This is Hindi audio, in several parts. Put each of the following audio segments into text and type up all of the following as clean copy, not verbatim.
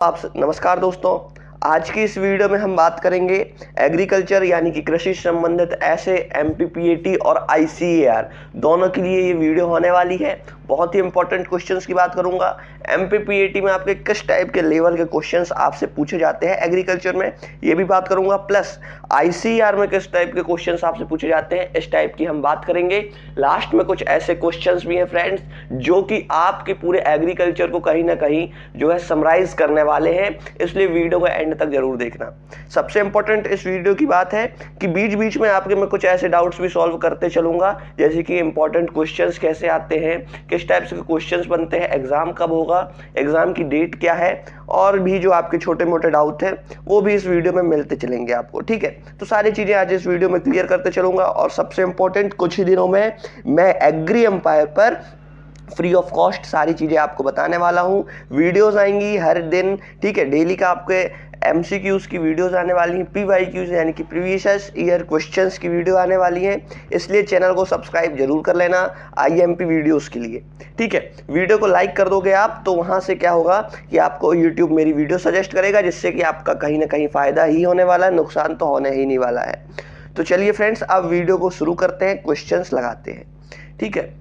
आप नमस्कार दोस्तों। आज की इस वीडियो में हम बात करेंगे एग्रीकल्चर यानी कि कृषि से संबंधित ऐसे एमपीपीएटी और आईसीएआर दोनों के लिए ये वीडियो होने वाली है। बहुत ही इंपॉर्टेंट क्वेश्चंस की बात करूंगा। एमपीपीएटी में आपके किस टाइप के लेवल के क्वेश्चंस आपसे पूछे जाते हैं एग्रीकल्चर में, ये भी बात करूंगा। प्लस आईसीएआर में किस टाइप के क्वेश्चंस आपसे पूछे जाते हैं, इस टाइप की हम बात करेंगे। लास्ट में कुछ ऐसे क्वेश्चंस भी हैं फ्रेंड्स जो कि आपके पूरे एग्रीकल्चर को कहीं ना कहीं जो है समराइज करने वाले हैं, इसलिए वीडियो को एंड तक जरूर देखना। सबसे इंपॉर्टेंट इस वीडियो की बात है कि बीच बीच में आपके मैं कुछ ऐसे डाउट्स भी सॉल्व करते चलूंगा, जैसे कि इंपॉर्टेंट क्वेश्चंस कैसे आते हैं, किस टाइप से क्वेश्चंस बनते हैं, एग्जाम कब होगा, एग्जाम की डेट क्या है, और भी जो आपके छोटे मोटे डाउट हैं वो भी इस वीडियो में मिलते चलेंगे आपको। ठीक है, तो सारी चीजें आज इस वीडियो में क्लियर करते चलूंगा। और सबसे इंपॉर्टेंट, कुछ ही दिनों में मैं एग्री एम्पायर पर फ्री ऑफ कॉस्ट सारी चीजें आपको बताने वाला हूं। वीडियोस आएंगी हर दिन, ठीक है, डेली का आपके एमसीक्यूज की वीडियोस आने वाली हैं, पीवाईक्यूज यानी कि प्रीवियस ईयर क्वेश्चंस की वीडियो आने वाली हैं, इसलिए चैनल को सब्सक्राइब जरूर कर लेना आईएमपी वीडियोस के लिए। ठीक है, वीडियो को लाइक कर दोगे आप तो वहां से क्या होगा कि आपको यूट्यूब मेरी वीडियो सजेस्ट करेगा, जिससे कि आपका कहीं ना कहीं फायदा ही होने वाला है, नुकसान तो होने ही नहीं वाला है। तो चलिए फ्रेंड्स, अब वीडियो को शुरू करते हैं, क्वेश्चंस लगाते हैं। ठीक है,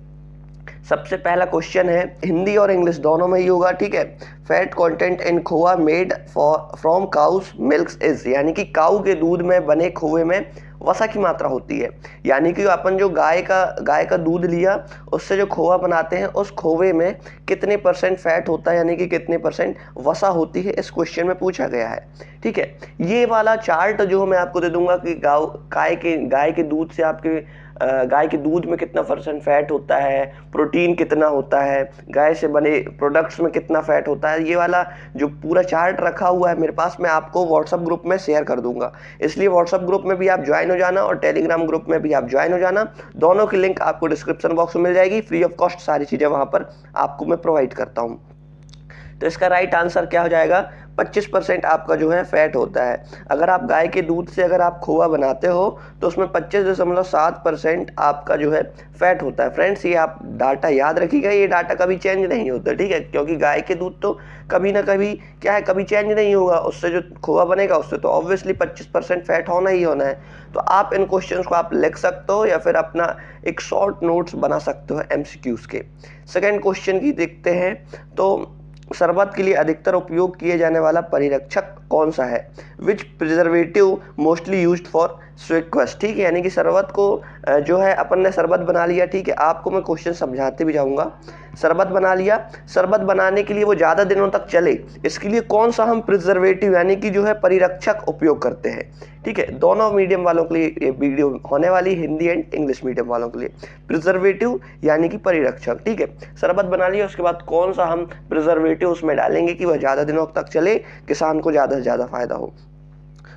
सबसे पहला क्वेश्चन है, हिंदी और इंग्लिश दोनों में ही होगा। ठीक है, fat content in khoa made from cows milk is, यानी कि काऊ के दूध में बने खोए में वसा की मात्रा होती है। यानी कि अपन जो गाय का दूध लिया, उससे जो खोआ बनाते हैं, उस खोवे में कितने परसेंट फैट होता है, यानी कि कितने परसेंट वसा होती है, इस क्वेश्चन में पूछा गया है। ठीक है, ये वाला चार्ट जो मैं आपको दे दूंगा कि गाय के दूध से आपके गाय के दूध में कितना परसेंट फैट होता है, प्रोटीन कितना होता है, गाय से बने प्रोडक्ट्स में कितना फैट होता है, ये वाला जो पूरा चार्ट रखा हुआ है मेरे पास, मैं आपको व्हाट्सएप ग्रुप में शेयर कर दूंगा। इसलिए व्हाट्सएप ग्रुप में भी आप ज्वाइन हो जाना और टेलीग्राम ग्रुप में भी आप ज्वाइन हो जाना। दोनों की लिंक आपको डिस्क्रिप्शन बॉक्स में मिल जाएगी। फ्री ऑफ कॉस्ट सारी चीजें वहां पर आपको मैं प्रोवाइड करता हूँ। तो इसका राइट आंसर क्या हो जाएगा, 25% आपका जो है फैट होता है। अगर आप गाय के दूध से अगर आप खोआ बनाते हो तो उसमें 25.7% आपका जो है फैट होता है। फ्रेंड्स, ये आप डाटा याद रखिएगा, ये डाटा कभी चेंज नहीं होता। ठीक है, क्योंकि गाय के दूध तो कभी ना कभी क्या है, कभी चेंज नहीं होगा, उससे जो खोआ बनेगा उससे तो ऑब्वियसली 25% फैट होना ही होना है। तो आप इन क्वेश्चंस को आप लिख सकते हो या फिर अपना एक शॉर्ट नोट्स बना सकते हो एमसीक्यूज के। सेकेंड क्वेश्चन की देखते हैं, तो शरबत के लिए अधिकतर उपयोग किए जाने वाला परिरक्षक कौन सा है, विच प्रिजर्वेटिव मोस्टली यूज्ड फॉर स्वीक्वेस। ठीक है, यानी कि शरबत को जो है अपन ने शरबत बना लिया। ठीक है, आपको मैं क्वेश्चन समझाते भी जाऊंगा। शरबत बना लिया, शरबत बनाने के लिए वो ज़्यादा दिनों तक चले, इसके लिए कौन सा हम प्रिजर्वेटिव यानी कि जो है परिरक्षक उपयोग करते हैं। ठीक है, दोनों मीडियम वालों के लिए ये वीडियो होने वाली, हिंदी एंड इंग्लिश मीडियम वालों के लिए। प्रिजर्वेटिव यानी कि परिरक्षक। ठीक है, शरबत बना लिया, उसके बाद कौन सा हम प्रिजर्वेटिव उसमें डालेंगे कि वह ज़्यादा दिनों तक चले, किसान को ज़्यादा से ज़्यादा फायदा हो।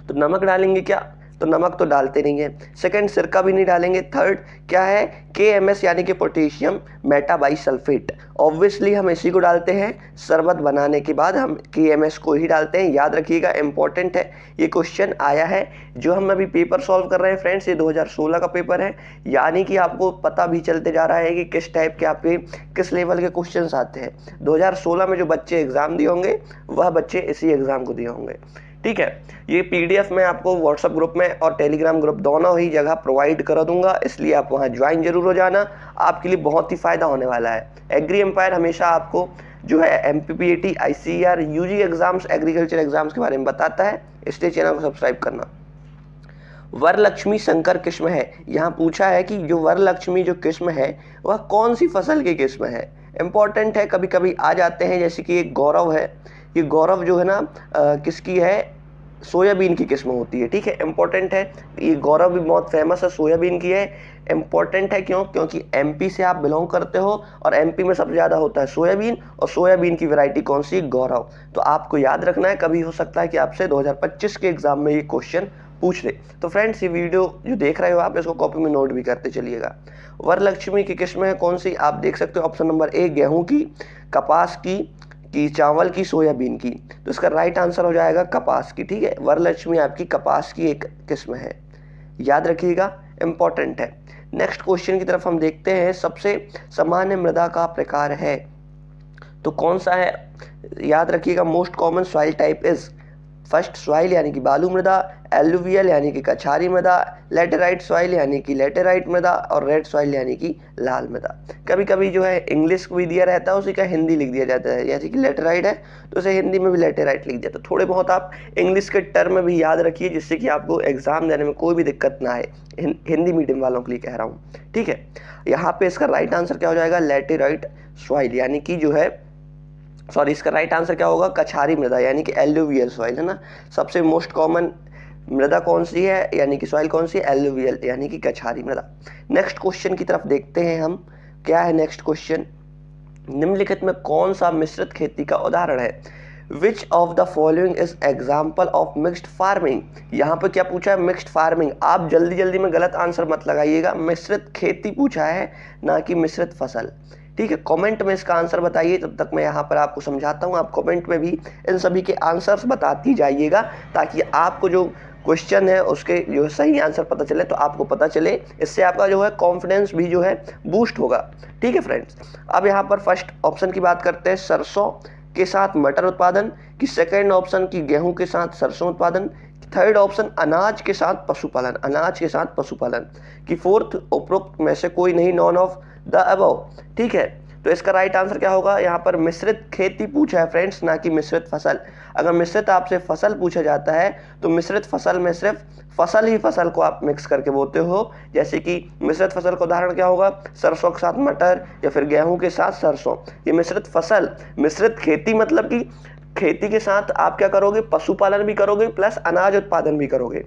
तो नमक डालेंगे क्या, तो नमक तो डालते नहीं है। सेकंड, सिरका भी नहीं डालेंगे। थर्ड क्या है, KMS यानी कि पोटेशियम मेटाबाइसल्फेट। ऑब्वियसली हम इसी को डालते हैं, शरबत बनाने के बाद हम KMS को ही डालते हैं। याद रखिएगा, इंपॉर्टेंट है, ये क्वेश्चन आया है जो हम अभी पेपर सॉल्व कर रहे हैं फ्रेंड्स, ये 2016 का पेपर है। यानी कि आपको पता भी चलते जा रहा है कि किस टाइप के आपके किस लेवल के क्वेश्चन आते हैं। 2016 में जो बच्चे एग्जाम दिए होंगे वह बच्चे इसी एग्जाम को दिए होंगे। ठीक है, ये PDF मैं आपको व्हाट्सएप ग्रुप में और टेलीग्राम ग्रुप दोनों ही जगह प्रोवाइड करा दूंगा, इसलिए आप वहां ज्वाइन जरूर हो जाना, आपके लिए बहुत ही फायदा होने वाला है। एग्री एम्पायर हमेशा आपको जो है MPPAT, ICR, UG exams, agriculture exams के बारे में बताता है, इसलिए चैनल को सब्सक्राइब करना। वरलक्ष्मी संकर किस्म है, यहाँ पूछा है कि जो वरलक्ष्मी जो किस्म है वह कौन सी फसल की किस्म है। इंपॉर्टेंट है, कभी कभी आ जाते हैं, जैसे कि एक गौरव है, ये गौरव जो है ना किसकी है, सोयाबीन की किस्म होती है। ठीक है, इंपॉर्टेंट है, ये गौरव भी बहुत फेमस है, सोयाबीन की है। इंपॉर्टेंट है क्योंकि एमपी से आप बिलोंग करते हो और एमपी में सबसे ज़्यादा होता है सोयाबीन, और सोयाबीन की वैरायटी कौन सी, गौरव। तो आपको याद रखना है, कभी हो सकता है कि आपसे 2025 के एग्जाम में ये क्वेश्चन पूछ ले। तो फ्रेंड्स, ये वीडियो जो देख रहे हो आप, इसको कॉपी में नोट भी करते चलिएगा। वरलक्ष्मी की किस्म है कौन सी, आप देख सकते हो ऑप्शन नंबर A गेहूं की, कपास की चावल की, सोयाबीन की। तो इसका राइट आंसर हो जाएगा कपास की। ठीक है, वरलक्ष्मी आपकी कपास की एक किस्म है, याद रखिएगा, इंपॉर्टेंट है। नेक्स्ट क्वेश्चन की तरफ हम देखते हैं, सबसे सामान्य मृदा का प्रकार है, तो कौन सा है, याद रखिएगा, most common soil type is first soil यानी कि बालू मृदा, एलुवियल यानी कि कछारी मृदा, लेटेराइट सॉइल यानी कि लेटेराइट मृदा, और रेड सॉइल यानी कि लाल मृदा। कभी कभी जो है इंग्लिश भी दिया रहता है, उसी का हिंदी लिख दिया जाता है, जैसे कि लेटेराइट है तो उसे हिंदी में भी लेटेराइट लिख दिया। तो थोड़े बहुत आप इंग्लिश के टर्म भी याद रखिए, जिससे कि आपको एग्जाम देने में कोई भी दिक्कत ना आए, हिंदी मीडियम वालों के लिए कह रहा हूँ, ठीक है। यहाँ पे इसका राइट आंसर क्या हो जाएगा, लेटेराइट सॉइल, यानी कि जो है सॉरी, इसका राइट आंसर क्या होगा, कछारी मृदा यानी कि एलुवियल सॉइल, है ना। सबसे मोस्ट कॉमन मृदा कौन सी है, यानी कि सॉइल कौन सी है, एलुवियल यानी कि कछारी मृदा। नेक्स्ट क्वेश्चन की तरफ देखते हैं हम, क्या है नेक्स्ट क्वेश्चन, निम्नलिखित में कौन सा मिश्रित खेती का उदाहरण है, which of the following is example of mixed farming. यहाँ पे क्या पूछा है, मिक्स्ड फार्मिंग। आप जल्दी जल्दी में गलत आंसर मत लगाइएगा, मिश्रित खेती पूछा है, ना कि मिश्रित फसल, ठीक है। कमेंट में इसका आंसर बताइए, तब तक मैं यहाँ पर आपको समझाता हूँ। आप कमेंट में भी इन सभी के आंसर्स बताती जाइएगा, ताकि आपको जो क्वेश्चन है उसके जो सही आंसर पता चले, तो आपको पता चले, इससे आपका जो है कॉन्फिडेंस भी जो है बूस्ट होगा, ठीक है फ्रेंड्स। अब यहाँ पर फर्स्ट ऑप्शन की बात करते हैं, सरसों के साथ मटर उत्पादन, की सेकेंड ऑप्शन की गेहूं के साथ सरसों उत्पादन, थर्ड ऑप्शन अनाज के साथ पशुपालन, अनाज के साथ पशुपालन, की फोर्थ उपरोक्त में से कोई नहीं, नॉन ऑफ द अबव, ठीक है। तो इसका राइट आंसर क्या होगा, यहाँ पर मिश्रित खेती पूछा है फ्रेंड्स, ना कि मिश्रित फसल। अगर मिश्रित आपसे फसल पूछा जाता है तो मिश्रित फसल में सिर्फ फसल ही फसल को आप मिक्स करके बोते हो, जैसे कि मिश्रित फसल का उदाहरण क्या होगा, सरसों के साथ मटर या फिर गेहूं के साथ सरसों, ये मिश्रित फसल। मिश्रित खेती मतलब कि खेती के साथ आप क्या करोगे, पशुपालन भी करोगे प्लस अनाज उत्पादन भी करोगे,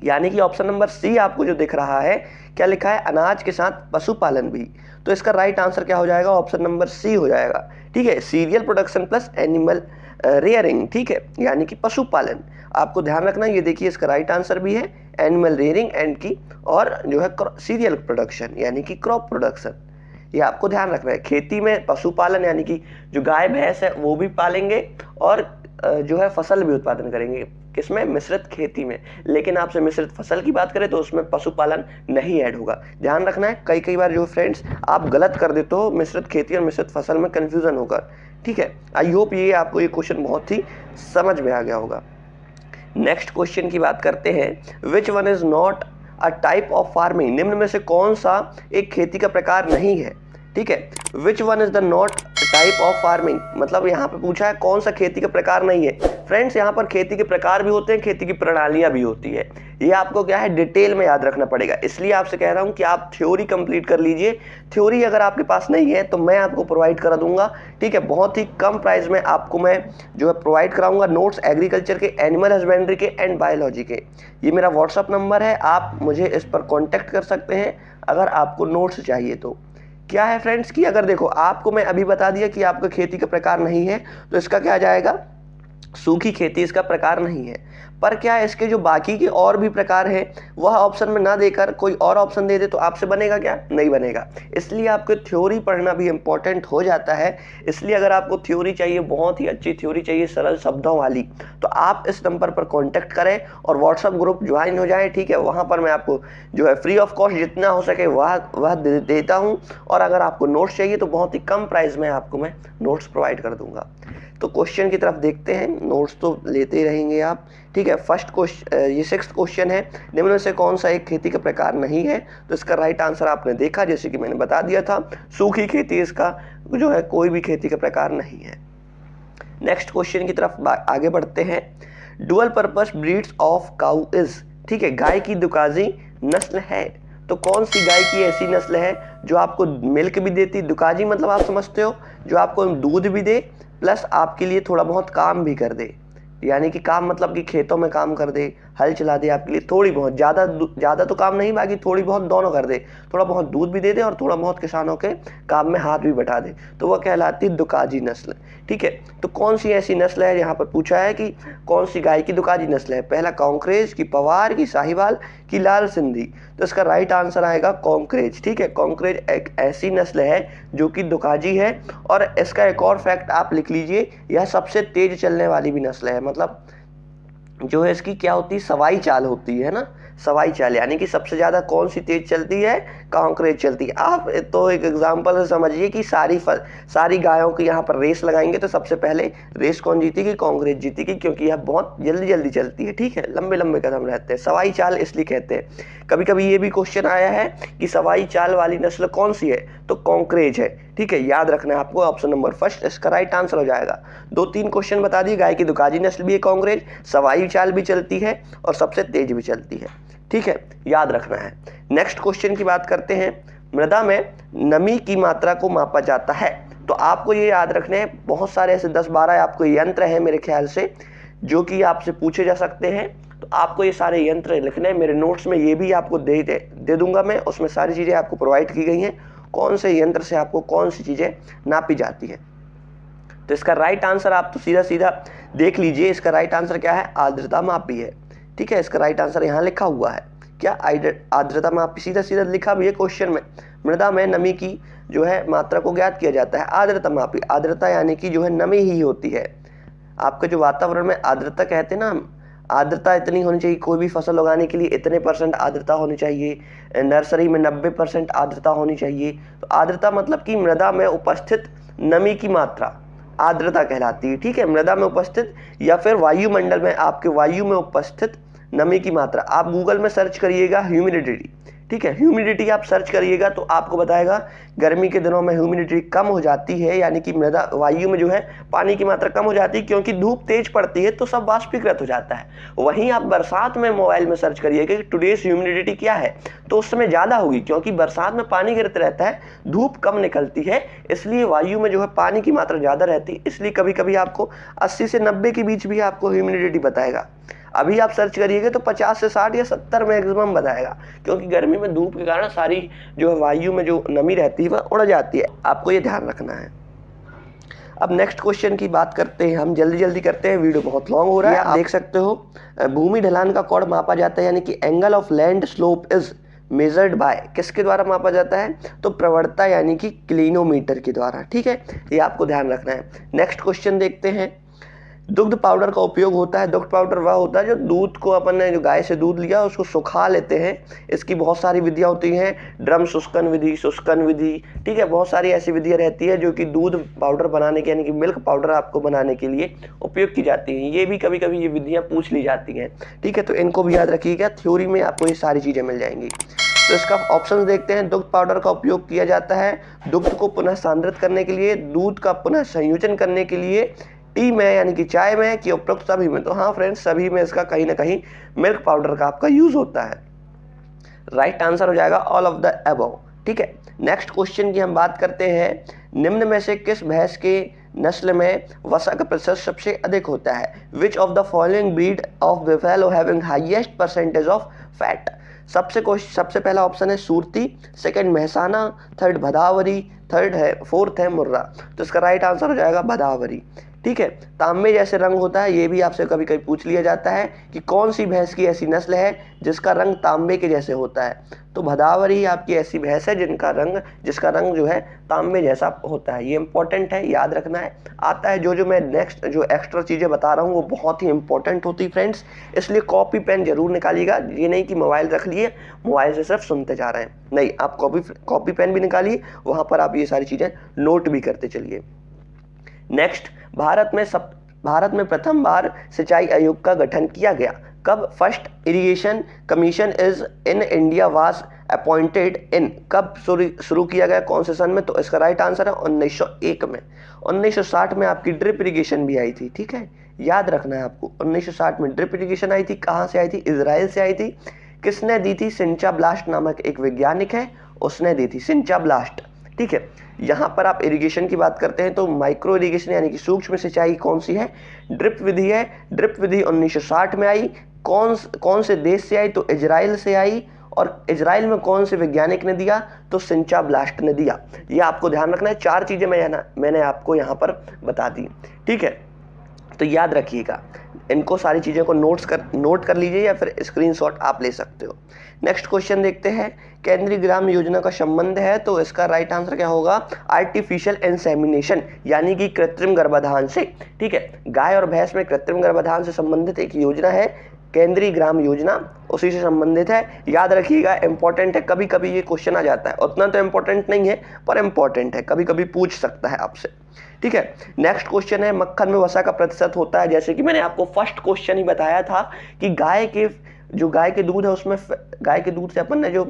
यानी कि ऑप्शन नंबर सी आपको जो दिख रहा है, क्या लिखा है, अनाज के साथ पशुपालन भी। तो इसका राइट आंसर क्या हो जाएगा, ऑप्शन नंबर सी हो जाएगा, ठीक है, serial production plus animal rearing, ठीक है, यानी कि पशुपालन। आपको ध्यान रखना, ये देखिए इसका राइट आंसर भी है एनिमल रेयरिंग एंड की, और जो है सीरियल प्रोडक्शन यानी कि क्रॉप प्रोडक्शन, ये आपको ध्यान रखना है। खेती में पशुपालन यानी कि जो गाय भैंस है वो भी पालेंगे, और जो है फसल भी उत्पादन करेंगे, किसमें, मिश्रित खेती में। लेकिन आपसे मिश्रित फसल की बात करें तो उसमें पशुपालन नहीं ऐड होगा, ध्यान रखना है। कई बार जो फ्रेंड्स आप गलत कर देते हो, मिश्रित खेती और मिश्रित फसल में कंफ्यूजन होकर, ठीक है। आई होप ये आपको ये क्वेश्चन बहुत ही समझ में आ गया होगा। नेक्स्ट क्वेश्चन की बात करते हैं, which one is not a type of farming, निम्न में से कौन सा एक खेती का प्रकार नहीं है, ठीक है। Which one is the not type of farming, मतलब यहाँ पे पूछा है कौन सा खेती का प्रकार नहीं है। फ्रेंड्स यहाँ पर खेती के प्रकार भी होते हैं, खेती की प्रणालियाँ भी होती है, ये आपको क्या है डिटेल में याद रखना पड़ेगा। इसलिए आपसे कह रहा हूँ कि आप थ्योरी कंप्लीट कर लीजिए। थ्योरी अगर आपके पास नहीं है तो मैं आपको प्रोवाइड करा दूंगा, ठीक है, बहुत ही कम प्राइस में आपको मैं जो है प्रोवाइड कराऊंगा नोट्स एग्रीकल्चर के, एनिमल हस्बेंड्री के एंड बायोलॉजी के। ये मेरा व्हाट्सअप नंबर है, आप मुझे इस पर कॉन्टैक्ट कर सकते हैं अगर आपको नोट्स चाहिए तो। क्या है फ्रेंड्स कि अगर देखो आपको मैं अभी बता दिया कि आपका खेती का प्रकार नहीं है, तो इसका क्या आ जाएगा, सूखी खेती इसका प्रकार नहीं है। पर क्या है, इसके जो बाकी के और भी प्रकार हैं वह ऑप्शन में ना देकर कोई और ऑप्शन दे दे तो आपसे बनेगा क्या, नहीं बनेगा। इसलिए आपको थ्योरी पढ़ना भी इंपॉर्टेंट हो जाता है। इसलिए अगर आपको थ्योरी चाहिए, बहुत ही अच्छी थ्योरी चाहिए सरल शब्दों वाली, तो आप इस नंबर पर कॉन्टैक्ट करें और व्हाट्सअप ग्रुप ज्वाइन हो जाए, ठीक है। वहाँ पर मैं आपको जो है फ्री ऑफ कॉस्ट जितना हो सके वह देता हूँ, और अगर आपको नोट्स चाहिए तो बहुत ही कम प्राइस में आपको मैं नोट्स प्रोवाइड कर दूंगा। तो क्वेश्चन की तरफ देखते हैं, नोट्स तो लेते ही रहेंगे आप, ठीक है। फर्स्ट क्वेश्चन, ये 6th क्वेश्चन है, निम्न में से कौन सा एक खेती का प्रकार नहीं है। तो इसका राइट आंसर आपने देखा, जैसे कि मैंने बता दिया था, सूखी खेती इसका जो है कोई भी खेती का प्रकार नहीं है। नेक्स्ट क्वेश्चन की तरफ आगे बढ़ते हैं, dual purpose breeds of cow is, ठीक है, गाय की दुकाजी नस्ल है। तो कौन सी गाय की ऐसी नस्ल है जो आपको मिल्क भी देती, दुकाजी मतलब आप समझते हो, जो आपको दूध भी दे प्लस आपके लिए थोड़ा बहुत काम भी कर दे, यानी कि काम मतलब कि खेतों में काम कर दे, हल चला दे आपके लिए, थोड़ी बहुत, ज़्यादा तो काम नहीं, बाकी थोड़ी बहुत दोनों कर दे, थोड़ा बहुत दूध भी दे दे और थोड़ा बहुत किसानों के काम में हाथ भी बटा दे, तो वह कहलाती है दुकाजी नस्ल, ठीक है। तो कौन सी ऐसी नस्ल है, यहाँ पर पूछा है कि कौन सी गाय की दुकाजी नस्ल है, पहला कॉन्क्रेज, की पवार, की साहिवाल, की लाल सिंधी। तो इसका राइट आंसर आएगा कॉन्क्रेज, ठीक है। कॉन्क्रेज एक ऐसी नस्ल है जो कि दुकाजी है, और इसका एक और फैक्ट आप लिख लीजिए, यह सबसे तेज चलने वाली भी नस्ल है, मतलब जो है इसकी क्या होती है, सवाई चाल होती है ना, सवाई चाल, यानी कि सबसे ज़्यादा कौन सी तेज चलती है, कांकरेज चलती है। आप तो एक एग्जांपल से समझिए कि सारी गायों की यहाँ पर रेस लगाएंगे तो सबसे पहले रेस कौन जीतेगी, कांकरेज जीतेगी, क्योंकि यह बहुत जल्दी जल्दी चलती है। ठीक है, लंबे लंबे कदम रहते हैं, सवाई चाल इसलिए कहते हैं। कभी कभी ये भी क्वेश्चन आया है कि सवाई चाल वाली नस्ल कौन सी है, तो कांकरेज है। ठीक है, याद रखना है आपको, ऑप्शन नंबर फर्स्ट इसका राइट आंसर हो जाएगा। 2-3 क्वेश्चन बता दिए, गाय की दुकाजी नस्ल भी है कांकरेज, सवाई चाल भी चलती है और सबसे तेज भी चलती है। ठीक है, याद रखना है। नेक्स्ट क्वेश्चन की बात करते हैं, मृदा में नमी की मात्रा को मापा जाता है। तो आपको ये याद रखने हैं, बहुत सारे ऐसे 10-12 आपको यंत्र हैं मेरे ख्याल से जो कि आपसे पूछे जा सकते हैं। तो आपको ये सारे यंत्र लिखने हैं, मेरे नोट्स में ये भी आपको दे दूंगा मैं, उसमें सारी चीज़ें आपको प्रोवाइड की गई हैं, कौन से यंत्र से आपको कौन सी चीज़ें नापी जाती है। तो इसका राइट आंसर आप तो सीधा सीधा देख लीजिए, इसका राइट आंसर क्या है, आर्द्रता मापी है। ठीक है, इसका राइट आंसर यहाँ लिखा हुआ है, क्या, आर्द्रता मापी, सीधा सीधा लिखा भी है क्वेश्चन में। मृदा में नमी की जो है मात्रा को ज्ञात किया जाता है, आर्द्रता मापी। आर्द्रता यानी कि जो है नमी ही होती है। आपके जो वातावरण में आर्द्रता कहते हैं ना, आर्द्रता इतनी होनी चाहिए, कोई भी फसल उगाने के लिए इतने % आर्द्रता होनी चाहिए, नर्सरी में 90% आर्द्रता होनी चाहिए। तो आर्द्रता मतलब कि मृदा में उपस्थित नमी की मात्रा आर्द्रता कहलाती है। ठीक है, मृदा में उपस्थित या फिर वायुमंडल में, आपके वायु में उपस्थित नमी की मात्रा। आप गूगल में सर्च करिएगा ह्यूमिडिटी, ठीक है, ह्यूमिडिटी आप सर्च करिएगा तो आपको बताएगा गर्मी के दिनों में ह्यूमिडिटी कम हो जाती है, यानी कि मृदा वायु में जो है पानी की मात्रा कम हो जाती है, क्योंकि धूप तेज पड़ती है तो सब वाष्पीकृत हो जाता है। वहीं आप बरसात में मोबाइल में सर्च करिएगा कि टुडेज ह्यूमिडिटी क्या है, तो उस समय ज़्यादा होगी, क्योंकि बरसात में पानी गिरता रहता है, धूप कम निकलती है, इसलिए वायु में जो है पानी की मात्रा ज़्यादा रहती है। इसलिए कभी कभी आपको 80 से 90 के बीच भी आपको ह्यूमिडिटी बताएगा। अभी आप सर्च करिएगा तो 50 से 60 या 70 मैक्सिमम बताएगा, क्योंकि गर्मी में धूप के कारण सारी जो है वायु में जो नमी रहती है वह उड़ जाती है। आपको ये ध्यान रखना है। अब नेक्स्ट क्वेश्चन की बात करते हैं, हम जल्दी जल्दी करते हैं, वीडियो बहुत लॉन्ग हो रहा है। आप देख सकते हो, भूमि ढलान का कोण मापा जाता है, यानी कि angle of land slope is measured by, किसके द्वारा मापा जाता है, तो प्रवणता यानी कि क्लिनोमीटर के द्वारा। ठीक है, ये आपको ध्यान रखना है। नेक्स्ट क्वेश्चन देखते हैं, दुग्ध पाउडर का उपयोग होता है। दुग्ध पाउडर वह होता है जो दूध को, अपन ने जो गाय से दूध लिया उसको सुखा लेते हैं। इसकी बहुत सारी विधियाँ होती हैं, ड्रम शुष्कन विधि, शुष्कन विधि, ठीक है, बहुत सारी ऐसी विधियाँ रहती है जो कि दूध पाउडर बनाने के, यानी कि मिल्क पाउडर आपको बनाने के लिए उपयोग की जाती हैं। ये भी कभी कभी ये विधियाँ पूछ ली जाती हैं। ठीक है, तो इनको भी याद रखिएगा, थ्योरी में आपको ये सारी चीज़ें मिल जाएंगी। तो इसका ऑप्शन देखते हैं, दुग्ध पाउडर का उपयोग किया जाता है दुग्ध को पुनः सांद्रित करने के लिए, दूध का पुनः संयोजन करने के लिए, टी में यानी कि चाय में, कि उपरोक्त सभी में। तो हाँ फ्रेंड्स, सभी में इसका कहीं ना कहीं मिल्क पाउडर का आपका यूज होता है। राइट आंसर हो जाएगा ऑल ऑफ द अबव। ठीक है, नेक्स्ट क्वेश्चन की हम बात करते हैं, निम्न में से किस भैंस के नस्ल में वसा का प्रतिशत सबसे अधिक होता है, which of the following breed of buffalo having highest percentage of fat. सबसे पहला ऑप्शन है Surti, second Mehsana, third Bhadawari, fourth है मुर्रा। तो इसका राइट आंसर हो जाएगा भदावरी। ठीक है, तांबे जैसे रंग होता है, ये भी आपसे कभी कभी पूछ लिया जाता है कि कौन सी भैंस की ऐसी नस्ल है जिसका रंग तांबे के जैसे होता है। तो भदावरी आपकी ऐसी भैंस है जिसका रंग जो है तांबे जैसा होता है। ये इंपॉर्टेंट है, याद रखना है। आता है जो मैं नेक्स्ट जो एक्स्ट्रा चीज़ें बता रहा हूँ वो बहुत ही इंपॉर्टेंट होती है फ्रेंड्स, इसलिए कॉपी पेन जरूर निकालिएगा। ये नहीं कि मोबाइल रख लिए, मोबाइल से सिर्फ सुनते जा रहे हैं, नहीं, आप कॉपी पेन भी निकालिए, वहाँ पर आप ये सारी चीज़ें नोट भी करते चलिए। नेक्स्ट, भारत में प्रथम बार सिंचाई आयोग का गठन किया गया कब। First irrigation commission is in India was appointed in, कब शुरू किया गया, कौन से सन में। तो इसका राइट आंसर है 1901 में। 1960 में आपकी ड्रिप इरिगेशन भी आई थी। ठीक है, याद रखना है आपको, 1960 में ड्रिप इरिगेशन आई थी। कहाँ से आई थी, इजराइल से आई थी। किसने दी थी, सिंचा ब्लास्ट नामक एक वैज्ञानिक है, उसने दी थी सिंचा ब्लास्ट। ठीक है, यहाँ पर आप इरिगेशन की बात करते हैं तो माइक्रो इरिगेशन यानी कि सूक्ष्म सिंचाई कौन सी है, ड्रिप विधि है। ड्रिप विधि 1960 में आई। कौन से देश से आई, तो इजराइल से आई। और इजराइल में कौन से वैज्ञानिक ने दिया, तो सिंचा ब्लास्ट ने दिया। ये आपको ध्यान रखना है, 4 चीजें मैंने आपको यहाँ पर बता दी। ठीक है, तो याद रखिएगा। इनको सारी चीज़ों को नोट कर लीजिए या फिर स्क्रीनशॉट आप ले सकते हो। नेक्स्ट क्वेश्चन देखते हैं, केंद्रीय ग्राम योजना का संबंध है, तो इसका राइट आंसर क्या होगा, आर्टिफिशियल इंसेमिनेशन यानी कि कृत्रिम गर्भाधान से। ठीक है, गाय और भैंस में कृत्रिम गर्भाधान से संबंधित एक योजना है, केंद्रीय ग्राम योजना, उसी से संबंधित है। याद रखिएगा, इंपॉर्टेंट है, कभी कभी ये क्वेश्चन आ जाता है, उतना तो इंपॉर्टेंट नहीं है पर इंपॉर्टेंट है, कभी कभी पूछ सकता है आपसे। ठीक है, नेक्स्ट क्वेश्चन है, मक्खन में वसा का प्रतिशत होता है, जैसे कि मैंने आपको फर्स्ट क्वेश्चन ही बताया था कि गाय के दूध है उसमें, गाय के दूध से अपन ने जो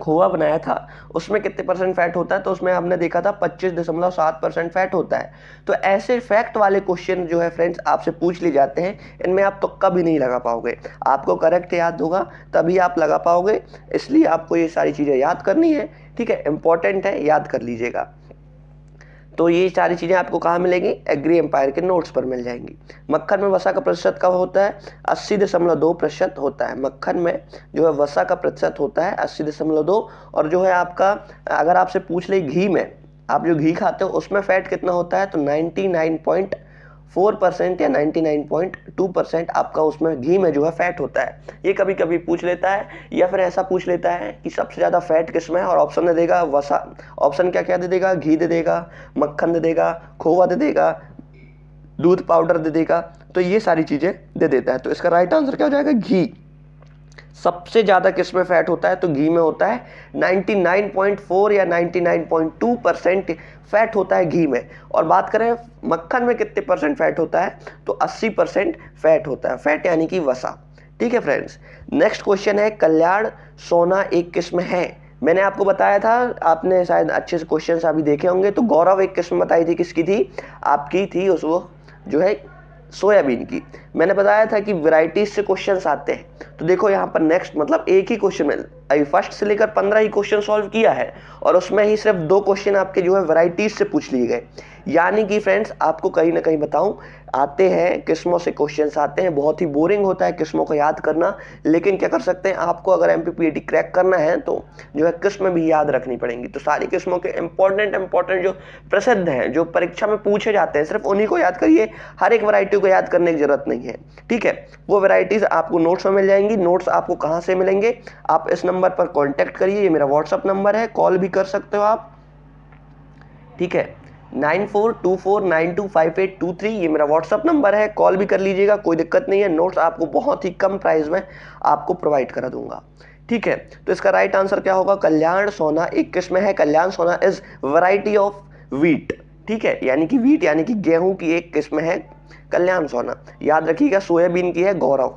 खोआ बनाया था उसमें कितने परसेंट फैट होता है, तो उसमें हमने देखा था 25.7% फैट होता है। तो ऐसे फैक्ट वाले क्वेश्चन जो है फ्रेंड्स आपसे पूछ लिए जाते हैं, इनमें आप तुक्का भी नहीं लगा पाओगे, आपको करेक्ट याद होगा तभी आप लगा पाओगे, इसलिए आपको ये सारी चीज़ें याद करनी है। ठीक है, इंपॉर्टेंट है, याद कर लीजिएगा। तो ये सारी चीज़ें आपको कहाँ मिलेंगी, एग्री एम्पायर के नोट्स पर मिल जाएंगी। मक्खन में वसा का प्रतिशत कब होता है, 80.2% होता है। मक्खन में जो है वसा का प्रतिशत होता है 80.2, और जो है आपका, अगर आपसे पूछ ले घी में, आप जो घी खाते हो उसमें फैट कितना होता है, तो 99.4% या 99.2% आपका उसमें घी में जो है फैट होता है। ये कभी कभी पूछ लेता है, या फिर ऐसा पूछ लेता है कि सबसे ज़्यादा फैट किसमें है, और ऑप्शन दे देगा वसा, ऑप्शन क्या क्या दे देगा, घी दे देगा, मक्खन दे देगा, खोवा दे देगा, दूध पाउडर दे देगा, तो ये सारी चीज़ें दे देता है। तो इसका राइट आंसर क्या हो जाएगा, घी। सबसे ज़्यादा किस में फैट होता है, तो घी में होता है, 99.4 या 99.2% फैट होता है घी में। और बात करें मक्खन में कितने परसेंट फैट होता है, तो 80% फैट होता है, फैट यानी कि वसा। ठीक है फ्रेंड्स, नेक्स्ट क्वेश्चन है, कल्याण सोना एक किस्म है। मैंने आपको बताया था, आपने शायद अच्छे से क्वेश्चन अभी देखे होंगे, तो गौरव एक किस्म बताई थी, किसकी थी, आपकी थी, उसको जो है सोयाबीन की। मैंने बताया था कि वैरायटीज से क्वेश्चंस आते हैं, तो देखो यहाँ पर नेक्स्ट, मतलब एक ही क्वेश्चन में अभी फर्स्ट से लेकर 15 ही क्वेश्चन सॉल्व किया है, और उसमें ही सिर्फ 2 क्वेश्चन आपके जो है वैरायटीज से पूछ लिए गए। यानी कि फ्रेंड्स आपको कहीं ना कहीं बताऊं, आते हैं किस्मों से क्वेश्चंस आते हैं, बहुत ही बोरिंग होता है किस्मों को याद करना, लेकिन क्या कर सकते हैं, आपको अगर एमपीपीएटी क्रैक करना है तो जो है किस्म भी याद रखनी पड़ेंगी। तो सारी किस्मों के इंपॉर्टेंट जो प्रसिद्ध हैं, जो परीक्षा में पूछे जाते हैं, सिर्फ उन्हीं को याद करिए, हर एक वैरायटी को याद करने की जरूरत नहीं है। ठीक है, वो वैरायटीज आपको नोट्स में मिल जाएंगी। नोट्स आपको कहाँ से मिलेंगे, आप इस नंबर पर कॉन्टैक्ट करिए, ये मेरा व्हाट्सअप नंबर है, कॉल भी कर सकते हो आप। ठीक है, 9424925823 ये मेरा व्हाट्सअप नंबर है, कॉल भी कर लीजिएगा, कोई दिक्कत नहीं है। नोट्स आपको बहुत ही कम प्राइस में आपको प्रोवाइड करा दूंगा। ठीक है, तो इसका राइट आंसर क्या होगा, कल्याण सोना एक किस्म है। कल्याण सोना इज वैरायटी ऑफ व्हीट। ठीक है, यानी कि व्हीट यानी कि गेहूं की एक किस्म है कल्याण सोना। याद रखिएगा, सोयाबीन की है गौरव,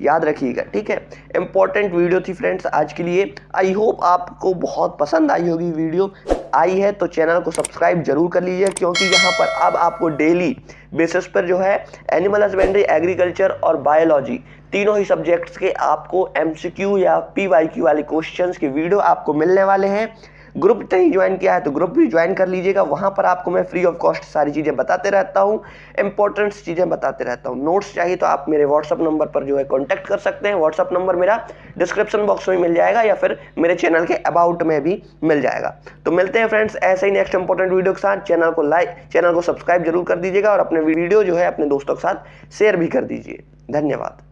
याद रखिएगा। ठीक है, इंपॉर्टेंट वीडियो थी फ्रेंड्स आज के लिए। आई होप आपको बहुत पसंद आई होगी वीडियो। आई है तो चैनल को सब्सक्राइब जरूर कर लीजिए, क्योंकि यहाँ पर अब आपको डेली बेसिस पर जो है एनिमल हस्बेंड्री, एग्रीकल्चर और बायोलॉजी तीनों ही सब्जेक्ट्स के आपको एमसीक्यू या पीवाईक्यू वाले क्वेश्चंस के वीडियो आपको मिलने वाले हैं। ग्रुप नहीं ज्वाइन किया है तो ग्रुप भी ज्वाइन कर लीजिएगा, वहां पर आपको मैं फ्री ऑफ कॉस्ट सारी चीज़ें बताते रहता हूँ, इंपॉर्टेंट चीज़ें बताते रहता हूँ। नोट्स चाहिए तो आप मेरे व्हाट्सअप नंबर पर जो है कॉन्टैक्ट कर सकते हैं। व्हाट्सअप नंबर मेरा डिस्क्रिप्शन बॉक्स में मिल जाएगा, या फिर मेरे चैनल के अबाउट में भी मिल जाएगा। तो मिलते हैं फ्रेंड्स ऐसे ही नेक्स्ट इंपॉर्टेंट वीडियो के साथ। चैनल को सब्सक्राइब जरूर कर दीजिएगा, और अपने वीडियो जो है अपने दोस्तों के साथ शेयर भी कर दीजिए। धन्यवाद।